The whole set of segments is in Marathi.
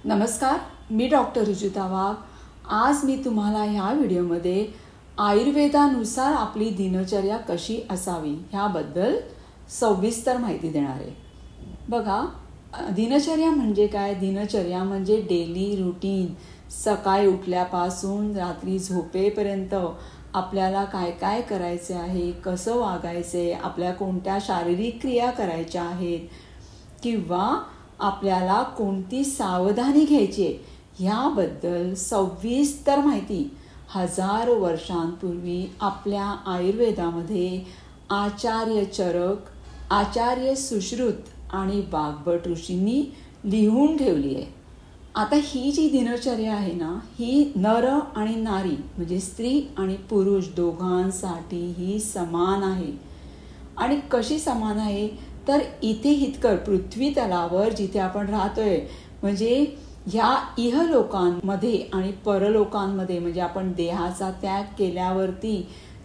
नमस्कार, मी डॉक्टर रुजुता वाघ. आज मी तुम्हाला ह्या व्हिडिओमध्ये आयुर्वेदानुसार आपली दिनचर्या कशी असावी ह्याबद्दल सविस्तर माहिती देणार आहे. बघा, दिनचर्या म्हणजे काय? दिनचर्या म्हणजे डेली रुटीन. सकाळी उठल्यापासून रात्री झोपेपर्यंत आपल्याला काय काय करायचे आहे, कसं वागायचे, आपल्या कोणत्या शारीरिक क्रिया करायच्या आहेत किंवा आपल्याला कोणती सावधानी घ्यायची आहे ह्याबद्दल सविस्तर माहिती हजारो वर्षांपूर्वी आपल्या आयुर्वेदामध्ये आचार्य चरक, आचार्य सुश्रुत आणि वाग्भट ऋषींनी लिहून ठेवली आहे. आता ही जी दिनचर्या आहे ना, ही नर आणि नारी म्हणजे स्त्री आणि पुरुष दोघांसाठी ही समान आहे. आणि कशी समान आहे तर इथे हितकर पृथ्वी तलावर जिथे आपण राहतोय म्हणजे ह्या इहलोकांमध्ये आणि परलोकांमध्ये म्हणजे आपण देहाचा त्याग केल्यावरती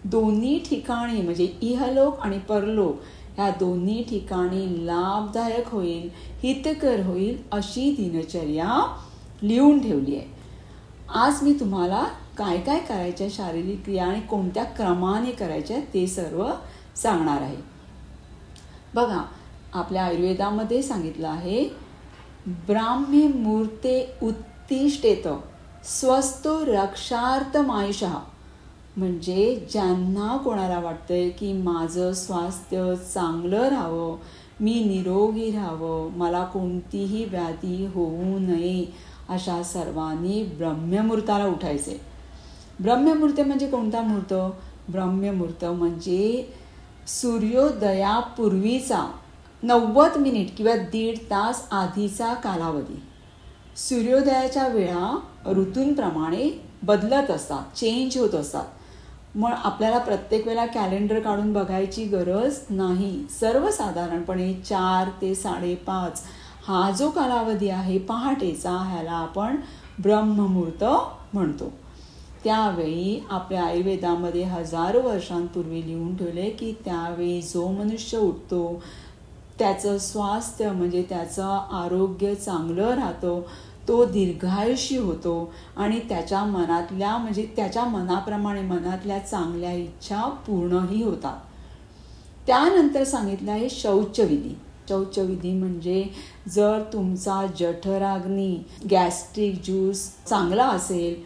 दोन्ही ठिकाणी म्हणजे इहलोक आणि परलोक ह्या दोन्ही ठिकाणी लाभदायक होईल, हितकर होईल अशी दिनचर्या लिहून ठेवली आहे. आज मी तुम्हाला काय काय करायच्या शारीरिक क्रिया आणि कोणत्या क्रमाने करायच्या ते सर्व सांगणार आहे. बघा, आपल्या आयुर्वेदामध्ये सांगितलं आहे, ब्राह्मी मूर्ते उत्तिष्ठेत स्वस्तो रक्षार्थमायुषः. म्हणजे ज्यांना कोणाला वाटतंय की माझं स्वास्थ्य चांगलं राहावं, मी निरोगी राहावं, मला कोणतीही व्याधी होऊ नये, अशा सर्वांनी ब्रह्ममुहूर्ताला उठायचे. ब्रह्ममुहूर्त म्हणजे कोणता मुहूर्त? ब्रह्ममुहूर्त म्हणजे सूर्योदयापूर्वीचा 90 मिनिट किंवा 1.5 तास आधीचा कालावधी. सूर्योदयाच्या वेळा ऋतूंप्रमाणे बदलत असतात, चेंज होत असतात. मग आपल्याला प्रत्येक वेळेला कॅलेंडर काढून बघायची गरज नाही. सर्वसाधारणपणे 4 ते 5:30 हा जो कालावधी आहे पहाटेचा, ह्याला आपण ब्रह्ममुहूर्त म्हणतो. त्यावेळी आपल्या आयुर्वेदामध्ये हजारो वर्षांपूर्वी लिहून ठेवले की त्यावेळी जो मनुष्य उठतो त्याचं स्वास्थ्य म्हणजे त्याचं आरोग्य चांगलं राहतं, तो दीर्घायुषी होतो आणि त्याच्या मनातल्या म्हणजे त्याच्या मनाप्रमाणे मनातल्या चांगल्या इच्छा पूर्णही होतात. त्यानंतर सांगितलं आहे शौचविधी. शौचविधी म्हणजे जर तुमचा जठराग्नी गॅस्ट्रिक ज्यूस चांगला असेल,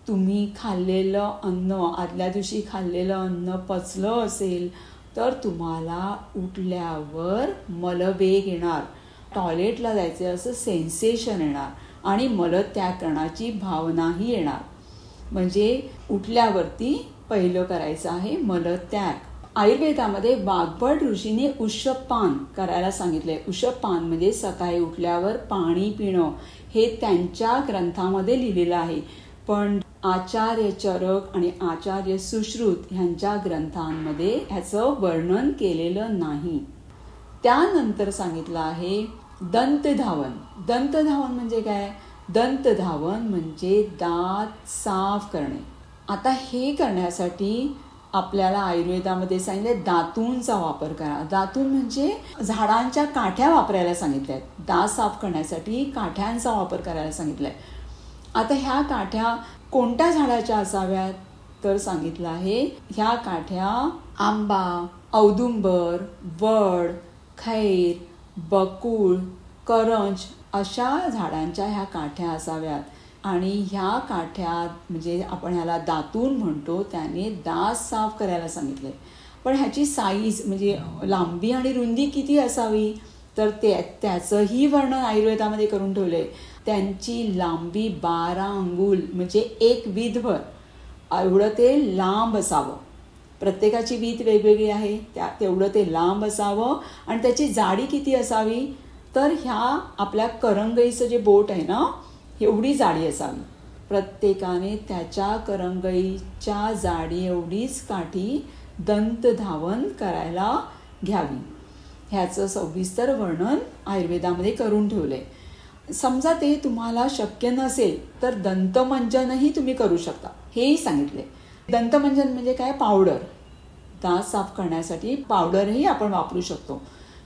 तुम्ही खाल्लेलं अन्न आदल्या दिवशी खाल्लेलं अन्न पचलं असेल तर तुम्हाला उठल्यावर मलवेग येणार, टॉयलेटला जायचं असं सेन्सेशन येणार आणि मलत्याग करण्याची भावनाही येणार. म्हणजे उठल्यावरती पहिलं करायचं आहे मलत्याग. आयुर्वेदामध्ये वाग्भट ऋषीने उषपान करायला सांगितलंय. उषपान म्हणजे सकाळी उठल्यावर पाणी पिणं, हे त्यांच्या ग्रंथामध्ये लिहिलेलं आहे. पण आचार्य चरक आणि आचार्य सुश्रुत ह्यांच्या ग्रंथांमध्ये ह्याचं वर्णन केलेलं नाही. त्यानंतर सांगितलं आहे दंतधावन. दंतधावन म्हणजे काय? दंतधावन म्हणजे दात साफ करणे. आता हे करण्यासाठी आपल्याला आयुर्वेदामध्ये सांगितलं दातूंचा वापर करा. दातून म्हणजे झाडांच्या काठ्या वापरायला सांगितल्या आहेत. दात साफ करण्यासाठी काठ्यांचा वापर करायला सांगितलाय. आता ह्या काठ्या कोणत्या झाडाच्या असाव्यात तर सांगितलं आहे ह्या काठ्या आंबा, औदुंबर, वड, खैर, बकुळ, करंज अशा झाडांच्या ह्या काठ्या असाव्यात. आणि ह्या काठ्या म्हणजे आपण ह्याला दातून म्हणतो, त्याने दात साफ करायला सांगितले. पण ह्याची साईज म्हणजे लांबी आणि रुंदी किती असावी तर त्याचंही वर्णन आयुर्वेदामध्ये करून ठेवलंय. त्यांची लांबी 12 अंगुल म्हणजे 1 वीधभर एवढं ते लांब असावं. प्रत्येकाची वीध वेगवेगळी आहे, तेवढं ते लांब असावं. आणि त्याची जाडी किती असावी तर ह्या आपल्या करंगईचं जे बोट आहे ना, एवढी जाडी असावी. प्रत्येकाने त्याच्या करंगईच्या जाडी एवढीच काठी दंतधावन करायला घ्यावी. ह्याचं सविस्तर वर्णन आयुर्वेदामध्ये करून ठेवलंय. समजा ते तुम्हाला शक्य नसेल तर दंतमंजनही तुम्ही करू शकता, हेही सांगितले. दंतमंजन म्हणजे काय? पावडर. दात साफ करण्यासाठी पावडरही आपण वापरू शकतो.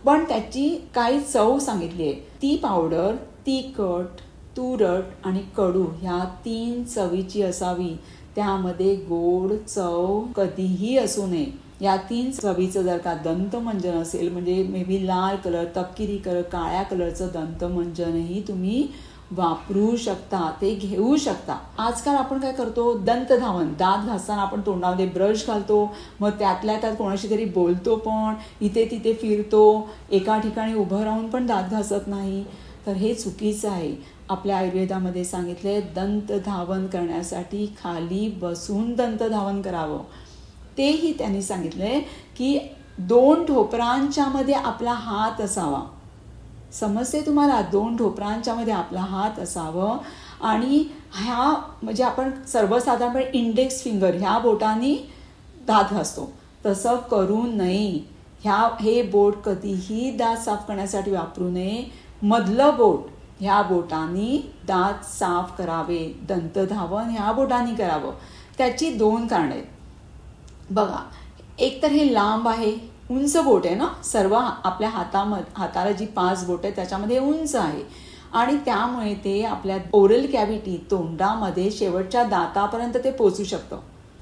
पण त्याची काही चव सांगितली आहे. ती पावडर तिखट, तुरट आणि कडू ह्या 3 चवीची असावी. त्यामध्ये गोड चव कधीही असू नये. या 3 चवीचं जर का दंतमंजन असेल, म्हणजे मे बी लाल कलर, तपकिरी कलर, काळ्या कलरचं दंतमंजनही तुम्ही वापरू शकता, ते घेऊ शकता. आजकाल आपण काय करतो, दंतधावन, दात घासताना आपण तोंडामध्ये ब्रश घालतो, मग त्यातल्या त्यात कोणाशी तरी बोलतो, पण इथे तिथे फिरतो, एका ठिकाणी उभं राहून पण दात घासत नाही. तर हे चुकीचं आहे. आपल्या आयुर्वेदामध्ये सांगितले दंतधावन करण्यासाठी खाली बसून दंतधावन करावं. तेही त्यांनी सांगितले की 2 ठोपरांच्या मध्ये आपला हात असावा. समजते तुम्हाला? 2 ठोपरांच्या मध्ये आपला हात असावं. आणि ह्या म्हणजे आपण सर्वसाधारणपणे इंडेक्स फिंगर ह्या बोटांनी दात घासतो, तसं करू नये. हे बोट कधीही दात साफ करण्यासाठी वापरू नये. मधलं बोट ह्या बोटांनी दात साफ करावे. दंतधावन ह्या बोटांनी करावं. त्याची 2 कारणे आहेत. बघा, एक तर हे लांब आहे, उंच बोट आहे ना, सर्व आपल्या हाताला जी 5 बोट आहे त्याच्यामध्ये उंच आहे, आणि त्यामुळे ते आपल्या ओरल कॅव्हिटी, तोंडामध्ये शेवटच्या दातापर्यंत ते पोचू शकतं.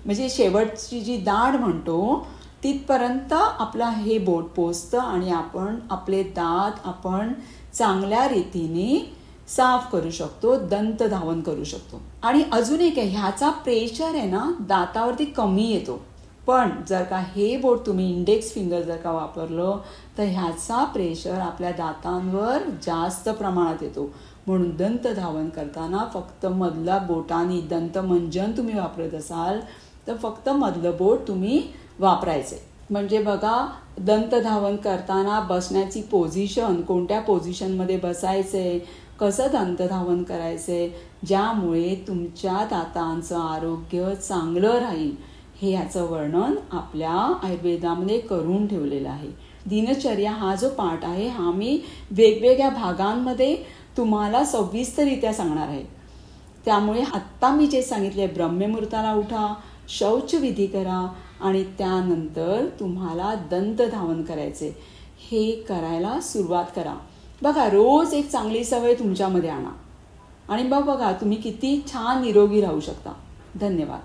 म्हणजे शेवटची जी दाढ म्हणतो तिथपर्यंत आपलं हे बोट पोचतं आणि आपण आपले दात आपण चांगल्या रीतीने साफ करू शकतो, दंतधावन करू शकतो. आणि अजून एक आहे, ह्याचा प्रेशर आहे ना दातावरती कमी येतो. पण जर का हे बोट तुम्ही इंडेक्स फिंगर जर का वापरलं तर ह्याचा प्रेशर आपल्या दातांवर जास्त प्रमाणात येतो. म्हणून दंतधावन करताना फक्त मधल्या बोटाने, दंतमंजन तुम्ही वापरत असाल तर फक्त मधलं बोट तुम्ही वापरायचे. म्हणजे बघा, दंतधावन करताना बसण्याची पोझिशन, कोणत्या पोझिशनमध्ये बसायचे, कसं दंतधावन करायचे, ज्यामुळे तुमच्या दातांचं आरोग्य चांगलं राहील, हे याचं वर्णन आपल्या आयुर्वेदामध्ये करून ठेवलेलं आहे. दिनचर्या हा जो पाठ आहे हा मी वेगवेगळ्या भागांमध्ये तुम्हाला सविस्तररित्या सांगणार आहे. त्यामुळे आत्ता मी जे सांगितले, ब्रह्ममुहूर्ताला उठा, शौचविधी करा आणि त्यानंतर तुम्हाला दंतधावन करायचे, हे करायला सुरुवात करा. बघा, रोज एक चांगली सवय तुमच्यामध्ये आणा आणि मग बघा तुम्ही किती छान निरोगी राहू शकता. धन्यवाद.